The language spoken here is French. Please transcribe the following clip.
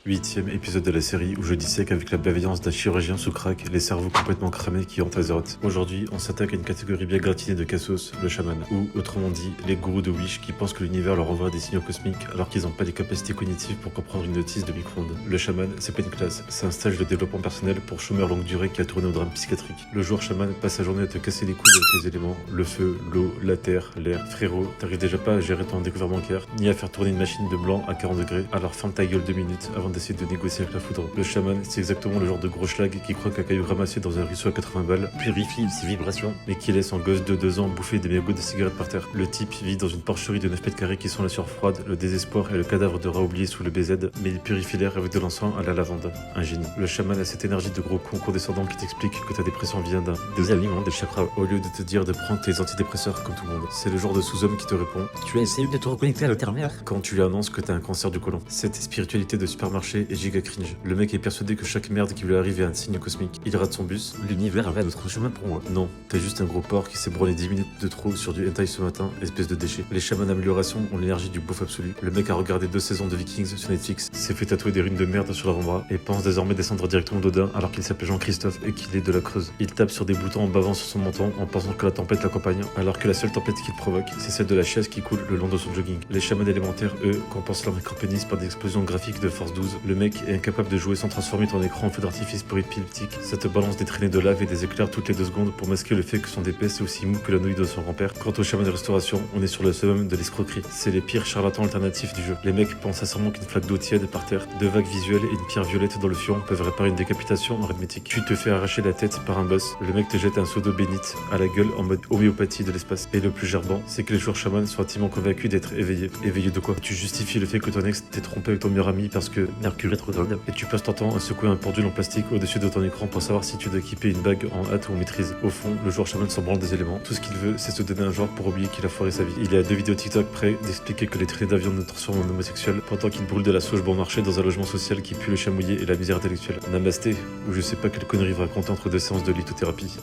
8e épisode de la série où je dissèque avec la bienveillance d'un chirurgien sous crack les cerveaux complètement cramés qui hantent Azeroth. Aujourd'hui, on s'attaque à une catégorie bien gratinée de Cassos, le chaman, ou autrement dit, les gourous de Wish qui pensent que l'univers leur envoie des signaux cosmiques alors qu'ils n'ont pas les capacités cognitives pour comprendre une notice de micro-ondes. Le chaman, c'est pas une classe, c'est un stage de développement personnel pour chômeurs longue durée qui a tourné au drame psychiatrique. Le joueur chaman passe sa journée à te casser les couilles avec les éléments, le feu, l'eau, la terre, l'air. Frérot, t'arrives déjà pas à gérer ton découvert bancaire, ni à faire tourner une machine de blanc à 40 degrés, alors ferme ta gueule 2 minutes avant d'essayer de négocier avec la foudre. Le chaman, c'est exactement le genre de gros schlag qui croit qu'un caillou ramassé dans un ruisseau à 80 balles purifie ses vibrations, mais qui laisse son gosse de 2 ans bouffer des mégots de cigarettes par terre. Le type vit dans une porcherie de 9 mètres carrés qui sent la sueur froide, le désespoir et le cadavre de rat oublié sous le BZ, mais il purifie l'air avec de l'encens à la lavande. Un génie. Le chaman a cette énergie de gros con condescendant qui t'explique que ta dépression vient d'un désalignement des chakras, au lieu de te dire de prendre tes antidépresseurs comme tout le monde. C'est le genre de sous-homme qui te répond: Tu as essayé de te reconnecter à la terre-mère quand tu lui annonces que t'as un cancer du côlon. Cette spiritualité de supermarché est giga cringe. Le mec est persuadé que chaque merde qui lui arrive est un signe cosmique. Il rate son bus. L'univers va notre chemin pour moi. Non, t'es juste un gros porc qui s'est branlé 10 minutes de trop sur du hentai ce matin, espèce de déchet. Les chamans d'amélioration ont l'énergie du bouffe absolu. Le mec a regardé 2 saisons de Vikings sur Netflix, s'est fait tatouer des runes de merde sur l'avant-bras et pense désormais descendre directement d'Odin alors qu'il s'appelle Jean-Christophe et qu'il est de la Creuse. Il tape sur des boutons en bavant sur son menton en pensant que la tempête l'accompagne, alors que la seule tempête qu'il provoque, c'est celle de la chaise qui coule le long de son jogging. Les chamans élémentaires, eux, compensent leur micropénis par des explosions graphiques de force 12. Le mec est incapable de jouer sans transformer ton écran en feu d'artifice pour épileptique. Ça te balance des traînées de lave et des éclairs toutes les 2 secondes pour masquer le fait que son épée c'est aussi mou que la nouille de son grand-père. Quant au chaman de restauration, on est sur le summum de l'escroquerie. C'est les pires charlatans alternatifs du jeu. Les mecs pensent sincèrement qu'une flaque d'eau tiède par terre, 2 vagues visuelles et une pierre violette dans le fion peuvent réparer une décapitation en arithmétique. Tu te fais arracher la tête par un boss. Le mec te jette un seau d'eau bénite à la gueule en mode homéopathie de l'espace. Et le plus gerbant, c'est que les joueurs chamans sont intimement convaincus d'être éveillés. Éveillés de quoi? Tu justifies le fait que ton ex t'ait trompé avec ton meilleur ami parce que Mercure rétrograde. Et tu passes ton temps à secouer un pendule en plastique au-dessus de ton écran pour savoir si tu dois équiper une bague en hâte ou en maîtrise. Au fond, le joueur chaman s'en branle des éléments. Tout ce qu'il veut, c'est se donner un genre pour oublier qu'il a foiré sa vie. Il est à 2 vidéos TikTok près d'expliquer que les traînées d'avion nous transforment en homosexuels pendant qu'il brûle de la sauge bon marché dans un logement social qui pue le chamouillé et la misère intellectuelle. Namasté, ou je sais pas quelle connerie va raconter entre 2 séances de lithothérapie.